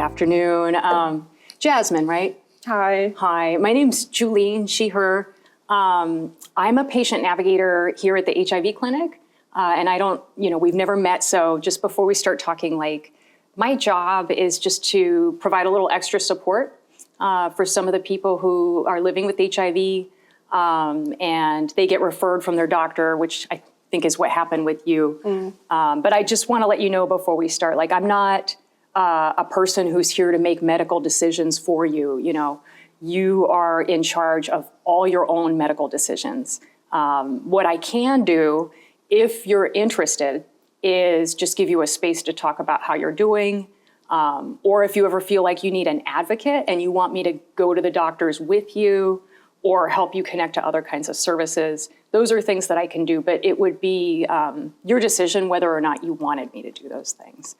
afternoon. Jasmine, right? Hi. Hi, my name's Julene, she, her. I'm a patient navigator here at the HIV clinic. And I don't, we've never met. So just before we start talking, my job is just to provide a little extra support for some of the people who are living with HIV. And they get referred from their doctor, which I think is what happened with you. But I just want to let you know before we start, I'm not a person who's here to make medical decisions for you. You are in charge of all your own medical decisions. What I can do, if you're interested, is just give you a space to talk about how you're doing. Or if you ever feel like you need an advocate and you want me to go to the doctors with you or help you connect to other kinds of services, those are things that I can do. But it would be your decision whether or not you wanted me to do those things.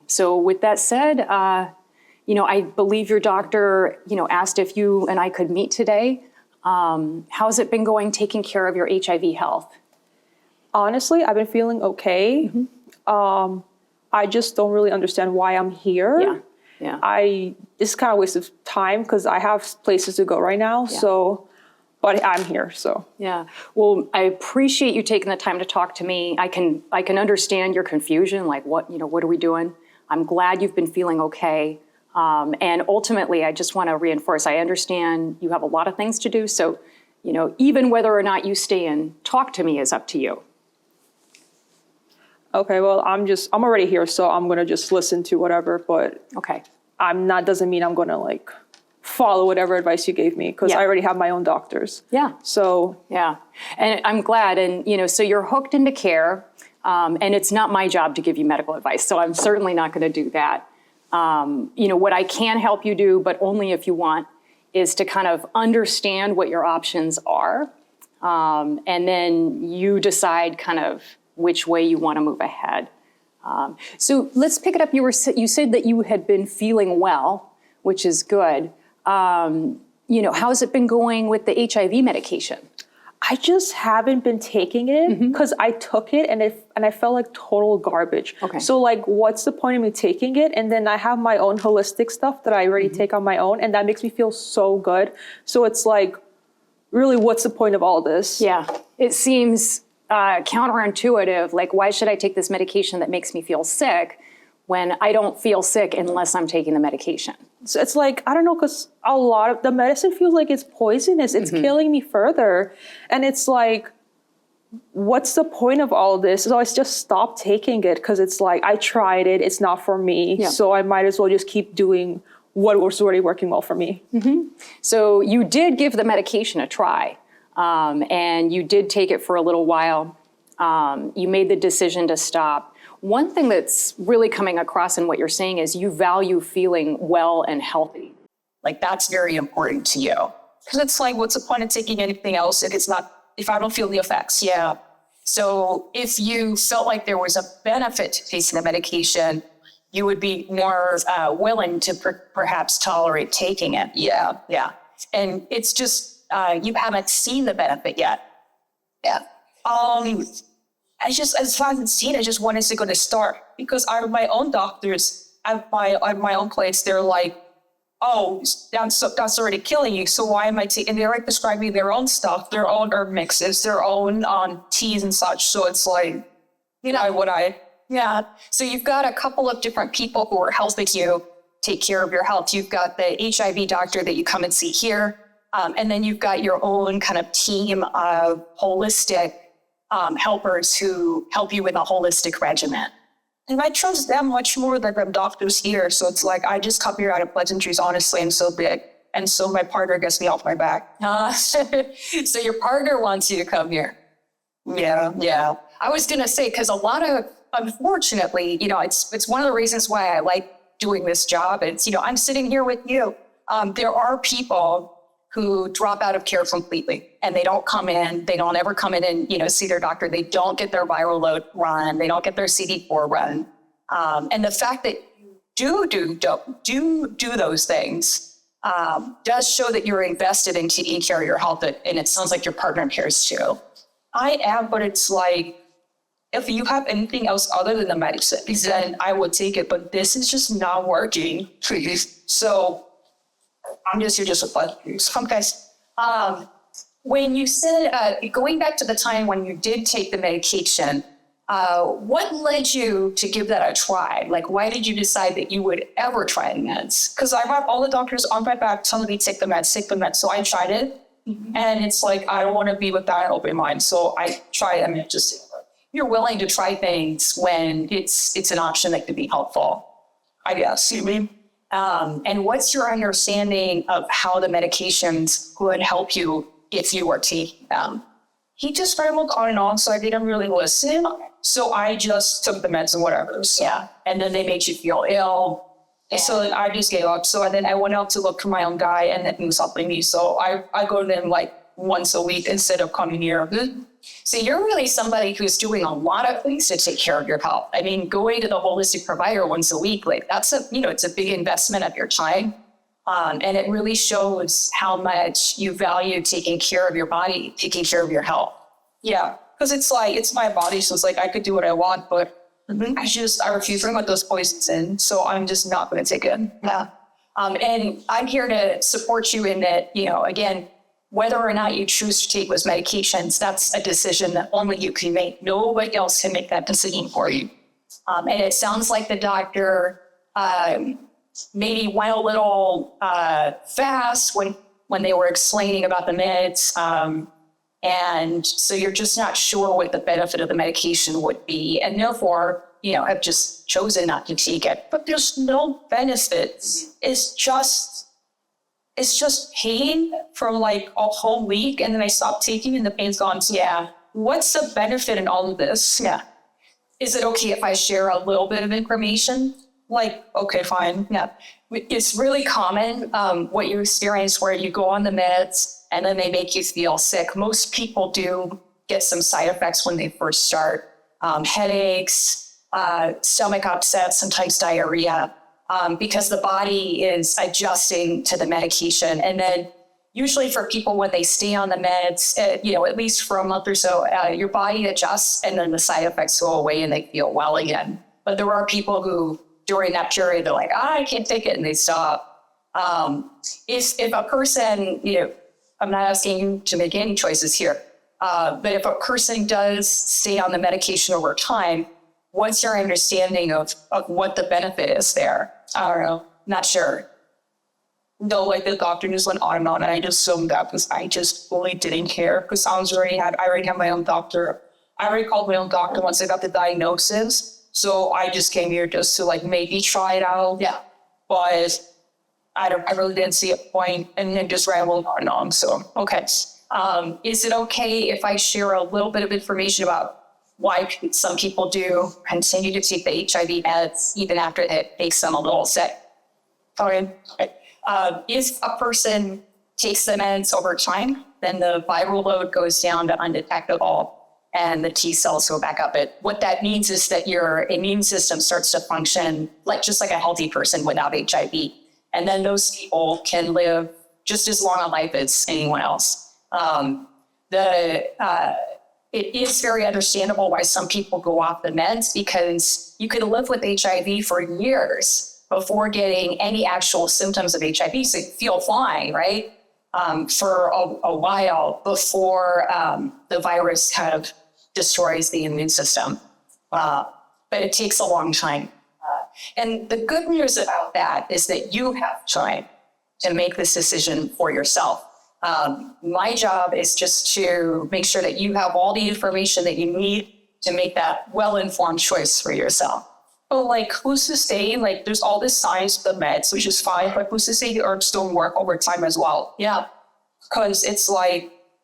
So with that said, I believe your doctor, asked if you and I could meet today. How's it been going taking care of your HIV health? Honestly, I've been feeling okay. I just don't really understand why I'm here. Yeah. It's kind of a waste of time because I have places to go right now. Yeah. But I'm here, so. Yeah. Well, I appreciate you taking the time to talk to me. I can understand your confusion, what are we doing? I'm glad you've been feeling okay. And ultimately, I just want to reinforce, I understand you have a lot of things to do. So, even whether or not you stay and talk to me is up to you. Okay, well, I'm already here, so I'm going to just listen to whatever, but okay. Doesn't mean I'm going to follow whatever advice you gave me because I already have my own doctors. Yeah. So. Yeah. And I'm glad. And, so you're hooked into care and it's not my job to give you medical advice. So I'm certainly not going to do that. What I can help you do, but only if you want, is to kind of understand what your options are. And then you decide kind of which way you want to move ahead. So let's pick it up. You said that you had been feeling well, which is good. How's it been going with the HIV medication? I just haven't been taking it because I took it and I felt like total garbage. Okay. So what's the point of me taking it? And then I have my own holistic stuff that I already take on my own, and that makes me feel so good. So it's really, what's the point of all this? Yeah, it seems counterintuitive. Why should I take this medication that makes me feel sick when I don't feel sick unless I'm taking the medication? So it's I don't know, because a lot of the medicine feels like it's poisonous. It's killing me further. And it's what's the point of all this? So I just stopped taking it because it's I tried it. It's not for me. Yeah. So I might as well just keep doing what was already working well for me. So you did give the medication a try and you did take it for a little while. You made the decision to stop. One thing that's really coming across in what you're saying is you value feeling well and healthy. That's very important to you. Because it's what's the point of taking anything else if I don't feel the effects? Yeah. So if you felt like there was a benefit to taking the medication, you would be more willing to perhaps tolerate taking it. Yeah. Yeah. And it's just, you haven't seen the benefit yet. Yeah. I haven't seen it. I just wanted to go to start because I have my own doctors at my own place. They're oh, that's already killing you. So why am I taking? And they're prescribing their own stuff, their own herb mixes, their own teas and such. So it's yeah. So you've got a couple of different people who are helping you take care of your health. You've got the HIV doctor that you come and see here, and then you've got your own kind of team of holistic helpers who help you with a holistic regimen. And I trust them much more than the doctors here. So it's I just come here out of pleasantries, honestly, and so big. And so my partner gets me off my back. So your partner wants you to come here. Yeah, yeah. I was going to say, because unfortunately, it's one of the reasons why I like doing this job. It's, I'm sitting here with you. There are people who drop out of care completely and they don't ever come in and, see their doctor. They don't get their viral load run. They don't get their CD4 run. And the fact that you do those things does show that you're invested in taking care of your health. And it sounds like your partner cares too. I am, but it's if you have anything else other than the medicine, then I would take it. But this is just not working. So I'm just here just with blood. Okay. When you said, going back to the time when you did take the medication, what led you to give that a try? Like, why did you decide that you would ever try the meds? Because I have all the doctors on my back telling me take the meds. So I tried it. And it's like, I don't want to be with that open mind. So I tried it. I mean, just, you're willing to try things when it's an option that could be helpful, I guess. You mean? And what's your understanding of how the medications would help you if you were taking them? He just rambled on and on, so I didn't really listen. So I just took the meds and whatever. So. Yeah. And then they made you feel ill. Yeah. So then I just gave up. So then I went out to look for my own guy, and then he was helping me. So I go to them like once a week instead of coming here. So you're really somebody who's doing a lot of things to take care of your health. I mean, going to the holistic provider once a week, like that's it's a big investment of your time. And it really shows how much you value taking care of your body, taking care of your health. Yeah, because it's like, it's my body. So it's like, I could do what I want, but I refuse to put those poisons in. So I'm just not going to take it. Yeah. And I'm here to support you in that, again, whether or not you choose to take those medications, that's a decision that only you can make. Nobody else can make that decision for you. And it sounds like the doctor maybe went a little fast when they were explaining about the meds. And so you're just not sure what the benefit of the medication would be. And therefore, have just chosen not to take it. But there's no benefits. It's just pain for like a whole week. And then I stopped taking and the pain's gone. So yeah. What's the benefit in all of this? Yeah. Is it okay if I share a little bit of information? Like, okay, fine. Yeah. It's really common what you experience where you go on the meds and then they make you feel sick. Most people do get some side effects when they first start. Headaches, stomach upset, sometimes diarrhea, because the body is adjusting to the medication. And then usually for people, when they stay on the meds, at least for a month or so, your body adjusts and then the side effects go away and they feel well again. But there are people who, during that period, they're like, I can't take it, and they stop. If a person, I'm not asking you to make any choices here, but if a person does stay on the medication over time, what's your understanding of what the benefit is there? I don't know, not sure. No, like the doctor just went on, and I just zoomed out because I just fully didn't care because I already had my own doctor. I already called my own doctor once I got the diagnosis. So I just came here just to like maybe try it out. Yeah. But I really didn't see a point, and then just rambled on and on. So, okay. Is it okay if I share a little bit of information about why some people do continue to take the HIV meds even after it makes them a little sick? Okay. If a person takes the meds over time, then the viral load goes down to undetectable and the T cells go back up. What that means is that your immune system starts to function just like a healthy person without HIV. And then those people can live just as long a life as anyone else. It is very understandable why some people go off the meds, because you could live with HIV for years before getting any actual symptoms of HIV. So you feel fine, right? For a while before the virus kind of destroys the immune system. But it takes a long time. And the good news about that is that you have time to make this decision for yourself. My job is just to make sure that you have all the information that you need to make that well-informed choice for yourself. But who's to say, there's all this science with the meds, which is fine, but who's to say the herbs don't work over time as well? Yeah, because it's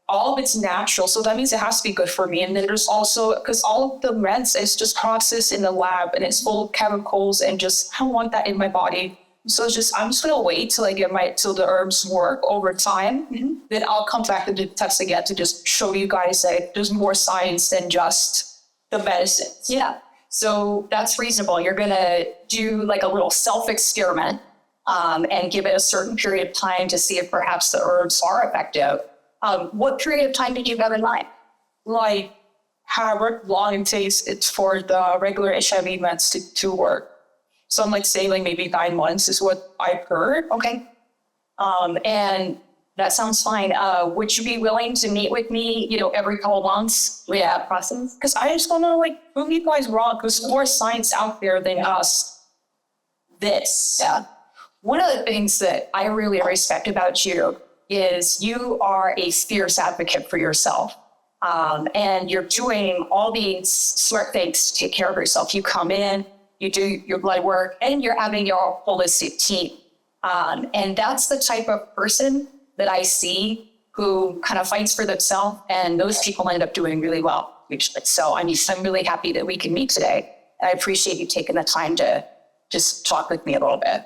all of it's natural. So that means it has to be good for me. And then there's also, because all of the meds is just processed in the lab and it's full of chemicals and I don't want that in my body. So I'm just going to wait till till the herbs work over time. Mm-hmm. Then I'll come back to the test again to just show you guys that there's more science than just the medicines. Yeah. So that's reasonable. You're going to do a little self-experiment and give it a certain period of time to see if perhaps the herbs are effective. What period of time did you have in mind? however long it takes it's for the regular HIV meds to work. Some like say like maybe 9 months is what I've heard. Okay. And that sounds fine. Would you be willing to meet with me, every couple months with that process? Because I just want to like prove you guys wrong, because more science out there than us. This. Yeah. One of the things that I really respect about you is you are a fierce advocate for yourself. And you're doing all these smart things to take care of yourself. You come in, you do your blood work, and you're having your holistic team. And that's the type of person that I see who kind of fights for themselves, and those people end up doing really well, usually. So I'm really happy that we can meet today. I appreciate you taking the time to just talk with me a little bit.